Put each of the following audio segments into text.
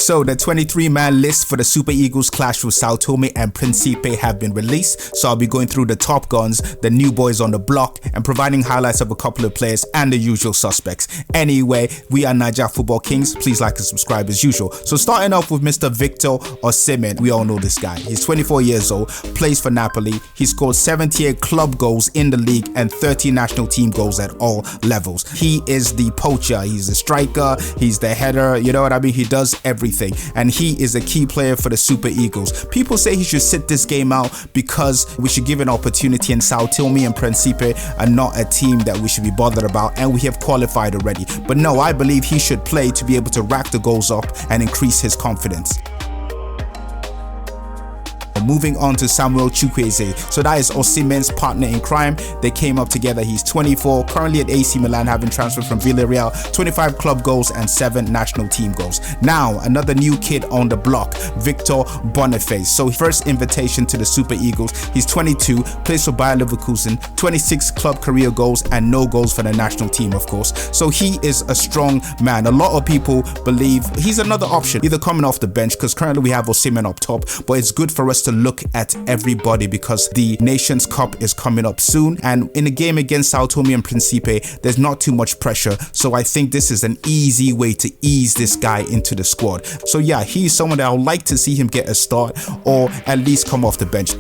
So the 23-man list for the Super Eagles clash with Sao Tome and Principe have been released. So I'll be going through the top guns, the new boys on the block, and providing highlights of a couple of players and the usual suspects. Anyway, we are Naija Football Kings. Please like and subscribe as usual. So starting off with Mr. Victor OSIMHEN. We all know this guy. He's 24 years old, plays for Napoli. He scored 78 club goals in the league and 30 national team goals at all levels. He is the poacher. He's the striker. He's the header. You know what I mean? He does everything. And he is a key player for the Super Eagles. People say he should sit this game out because we should give an opportunity, and Sao Tome and Principe are not a team that we should be bothered about, and we have qualified already. But no, I believe he should play to be able to rack the goals up and increase his confidence. Moving on to Samuel Chukwueze. So that is OSIMHEN's partner in crime. They came up together. He's 24, currently at AC Milan, having transferred from Villarreal, 25 club goals and 7 national team goals. Now, another new kid on the block, Victor Boniface. So first invitation to the Super Eagles. He's 22, plays for Bayer Leverkusen, 26 club career goals and no goals for the national team, of course. So he is a strong man. A lot of people believe he's another option, either coming off the bench, because currently we have OSIMHEN up top, but it's good for us to look at everybody because the Nations Cup is coming up soon, and in a game against Sao Tome and Principe there's not too much pressure, so I think this is an easy way to ease this guy into the squad. So yeah, he's someone that I would like to see him get a start or at least come off the bench.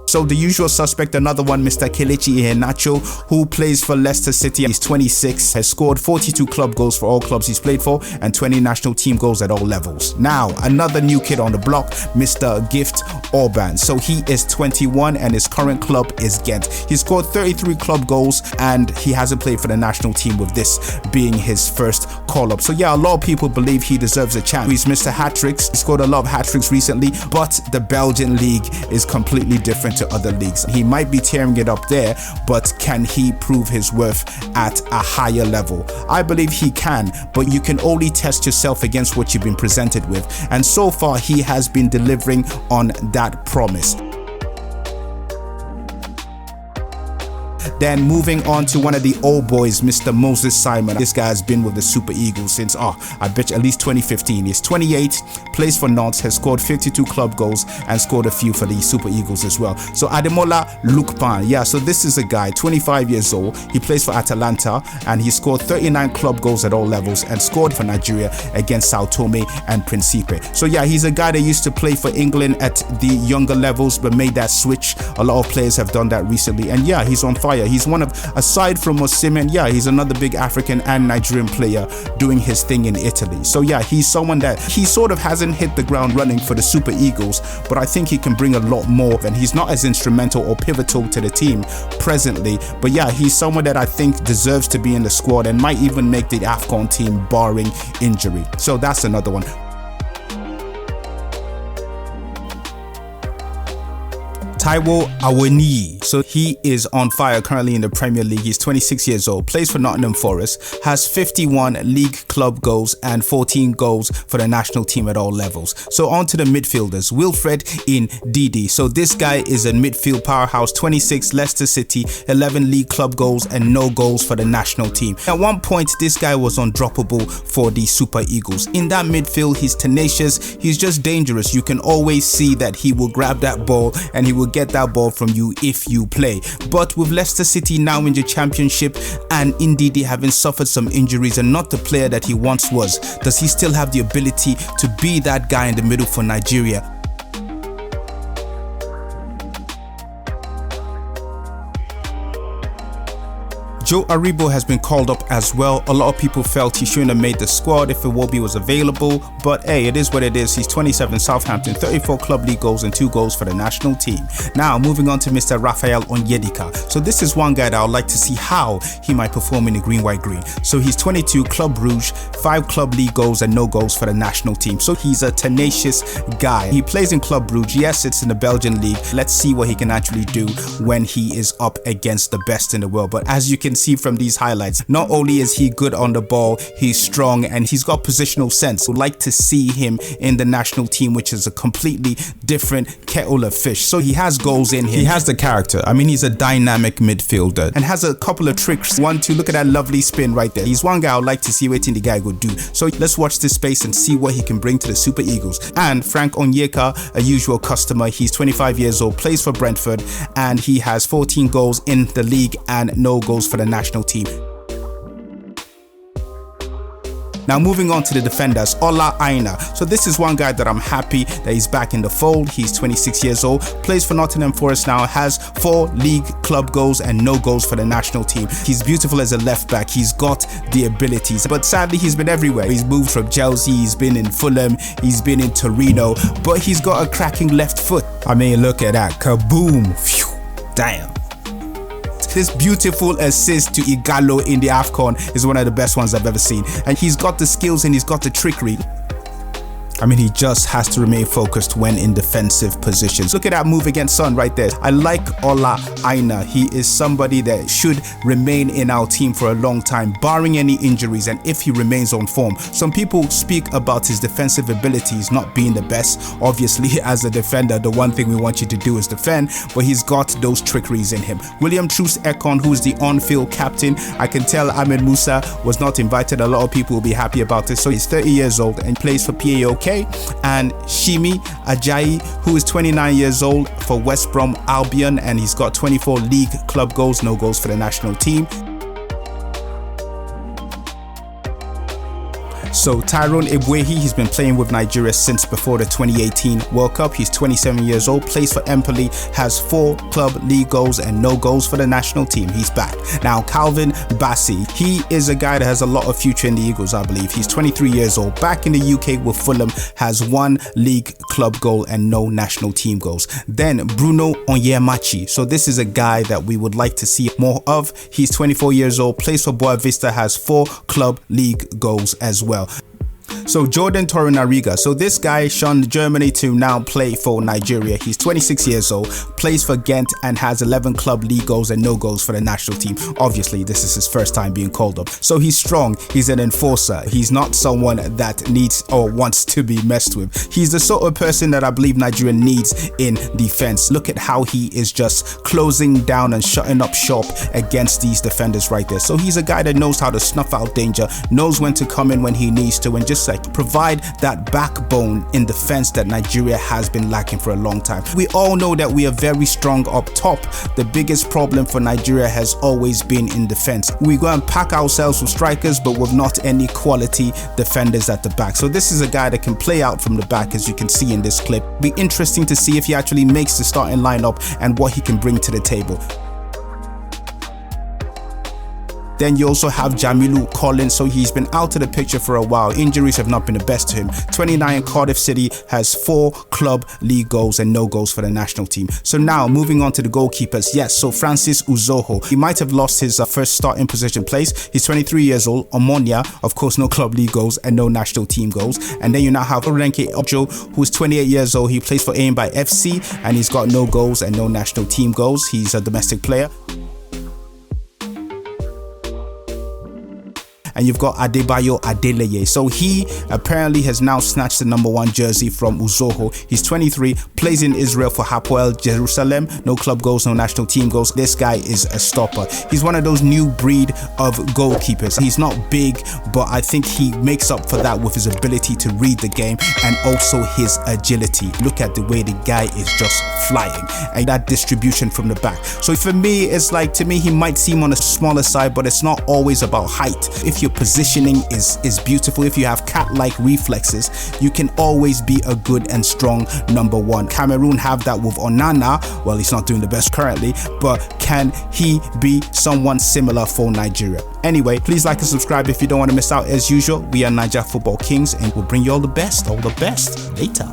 So the usual suspect, another one, Mr. Kelechi Iheanacho, who plays for Leicester City. He's 26, has scored 42 club goals for all clubs he's played for and 20 national team goals at all levels. Now, another new kid on the block, Mr. Gift ORBAN. So he is 21 and his current club is Ghent. He scored 33 club goals and he hasn't played for the national team, with this being his first call-up. So yeah, a lot of people believe he deserves a chance. He's Mr. Hat-tricks. He scored a lot of hat-tricks recently, but the Belgian league is completely different to other leagues. He might be tearing it up there, but can he prove his worth at a higher level? I believe he can, but you can only test yourself against what you've been presented with, and so far he has been delivering on that promise. Then moving on to one of the old boys, Mr. Moses Simon. This guy has been with the Super Eagles since, I bet you at least 2015. He's 28, plays for Nantes, has scored 52 club goals and scored a few for the Super Eagles as well. So Ademola Lookpan, yeah, so this is a guy, 25 years old. He plays for Atalanta and he scored 39 club goals at all levels and scored for Nigeria against Sao Tome and Principe. So yeah, he's a guy that used to play for England at the younger levels but made that switch. A lot of players have done that recently, and yeah, he's on fire. He's one of, aside from OSIMHEN, yeah, he's another big African and Nigerian player doing his thing in Italy. So yeah, he's someone that he sort of hasn't hit the ground running for the Super Eagles, but I think he can bring a lot more, and he's not as instrumental or pivotal to the team presently. But yeah, he's someone that I think deserves to be in the squad and might even make the AFCON team barring injury. So that's another one. Taiwo Awoniyi. So he is on fire currently in the Premier League. He's 26 years old, plays for Nottingham Forest, has 51 league club goals and 14 goals for the national team at all levels. So on to the midfielders, Wilfred Ndidi. So this guy is a midfield powerhouse, 26, Leicester City, 11 league club goals and no goals for the national team. At one point, this guy was undroppable for the Super Eagles. In that midfield, he's tenacious, he's just dangerous. You can always see that he will grab that ball and he will get that ball from you if you play. But with Leicester City now in the Championship and Ndidi having suffered some injuries and not the player that he once was, does he still have the ability to be that guy in the middle for Nigeria? Joe Aribo has been called up as well. A lot of people felt he shouldn't have made the squad if Iwobi was available, but hey, it is what it is. He's 27, Southampton, 34 club league goals and 2 goals for the national team. Now moving on to Mr. Raphael ONYEKA. So this is one guy that I would like to see how he might perform in the green, white, green. So he's 22, Club Brugge, 5 club league goals and no goals for the national team. So he's a tenacious guy. He plays in Club Brugge. Yes, it's in the Belgian league. Let's see what he can actually do when he is up against the best in the world. But as you can see from these highlights, not only is he good on the ball, he's strong and he's got positional sense. Would like to see him in the national team, which is a completely different kettle of fish. So he has goals in him. He has the character. I mean, he's a dynamic midfielder and has a couple of tricks. One, two, look at that lovely spin right there. He's one guy I would like to see what the guy would do. So let's watch this space and see what he can bring to the Super Eagles. And Frank ONYEKA, a usual customer, he's 25 years old, plays for Brentford, and he has 14 goals in the league and no goals for the national team. Now moving on to the defenders, Ola Aina. So this is one guy that I'm happy that he's back in the fold. He's 26 years old, plays for Nottingham Forest now, has 4 league club goals and no goals for the national team. He's beautiful as a left back. He's got the abilities, but sadly he's been everywhere. He's moved from Chelsea, he's been in Fulham, he's been in Torino, but he's got a cracking left foot. I mean, look at that, kaboom, phew, damn. This beautiful assist to Igalo in the AFCON is one of the best ones I've ever seen. And he's got the skills and he's got the trickery. I mean, he just has to remain focused when in defensive positions. Look at that move against Son right there. I like Ola Aina. He is somebody that should remain in our team for a long time, barring any injuries and if he remains on form. Some people speak about his defensive abilities not being the best. Obviously, as a defender, the one thing we want you to do is defend, but he's got those trickeries in him. William Truce Ekon, who is the on-field captain. I can tell Ahmed Musa was not invited. A lot of people will be happy about this. So he's 30 years old and plays for PAOK. And Shimi Ajayi, who is 29 years old for West Brom Albion, and he's got 24 league club goals, no goals for the national team. So Tyrone Ebwehi, he's been playing with Nigeria since before the 2018 World Cup. He's 27 years old, plays for Empoli, has 4 club league goals and no goals for the national team. He's back. Now Calvin BASSEY, he is a guy that has a lot of future in the Eagles, I believe. He's 23 years old, back in the UK with Fulham, has 1 league club goal and no national team goals. Then Bruno Onyemachi. So this is a guy that we would like to see more of. He's 24 years old, plays for Boa Vista, has 4 club league goals as well. So Jordan Torunariga, so this guy shunned Germany to now play for Nigeria. He's 26 years old, plays for Ghent and has 11 club league goals and no goals for the national team. Obviously this is his first time being called up. So he's strong, he's an enforcer, he's not someone that needs or wants to be messed with. He's the sort of person that I believe Nigeria needs in defense. Look at how he is just closing down and shutting up shop against these defenders right there. So he's a guy that knows how to snuff out danger, knows when to come in when he needs to, and just like provide that backbone in defense that Nigeria has been lacking for a long time. We all know that we are very strong up top. The biggest problem for Nigeria has always been in defense. We go and pack ourselves with strikers, but with not any quality defenders at the back. So this is a guy that can play out from the back, as you can see in this clip. Be interesting to see if he actually makes the starting lineup and what he can bring to the table. Then you also have JAMILU Collins, so he's been out of the picture for a while. Injuries have not been the best to him. 29, Cardiff City, has 4 club league goals and no goals for the national team. So now moving on to the goalkeepers. Yes, so Francis Uzoho, he might have lost his first starting position place. He's 23 years old. Omonia, of course, no club league goals and no national team goals. And then you now have Orenke Ojo, who's 28 years old. He plays for Aimba FC and he's got no goals and no national team goals. He's a domestic player. And you've got Adebayo Adeleye. So he apparently has now snatched the #1 jersey from Uzoho. He's 23, plays in Israel for Hapoel Jerusalem. No club goals, no national team goals. This guy is a stopper. He's one of those new breed of goalkeepers. He's not big, but I think he makes up for that with his ability to read the game and also his agility. Look at the way the guy is just flying and that distribution from the back. So for me, it's like, to me, he might seem on the smaller side, but it's not always about height. If your positioning is beautiful, if you have cat-like reflexes, you can always be a good and strong #1. Cameroon have that with Onana. Well, he's not doing the best currently, but can he be someone similar for Nigeria? Anyway, please like and subscribe if you don't want to miss out. As usual, we are Naija Football Kings and we'll bring you all the best later.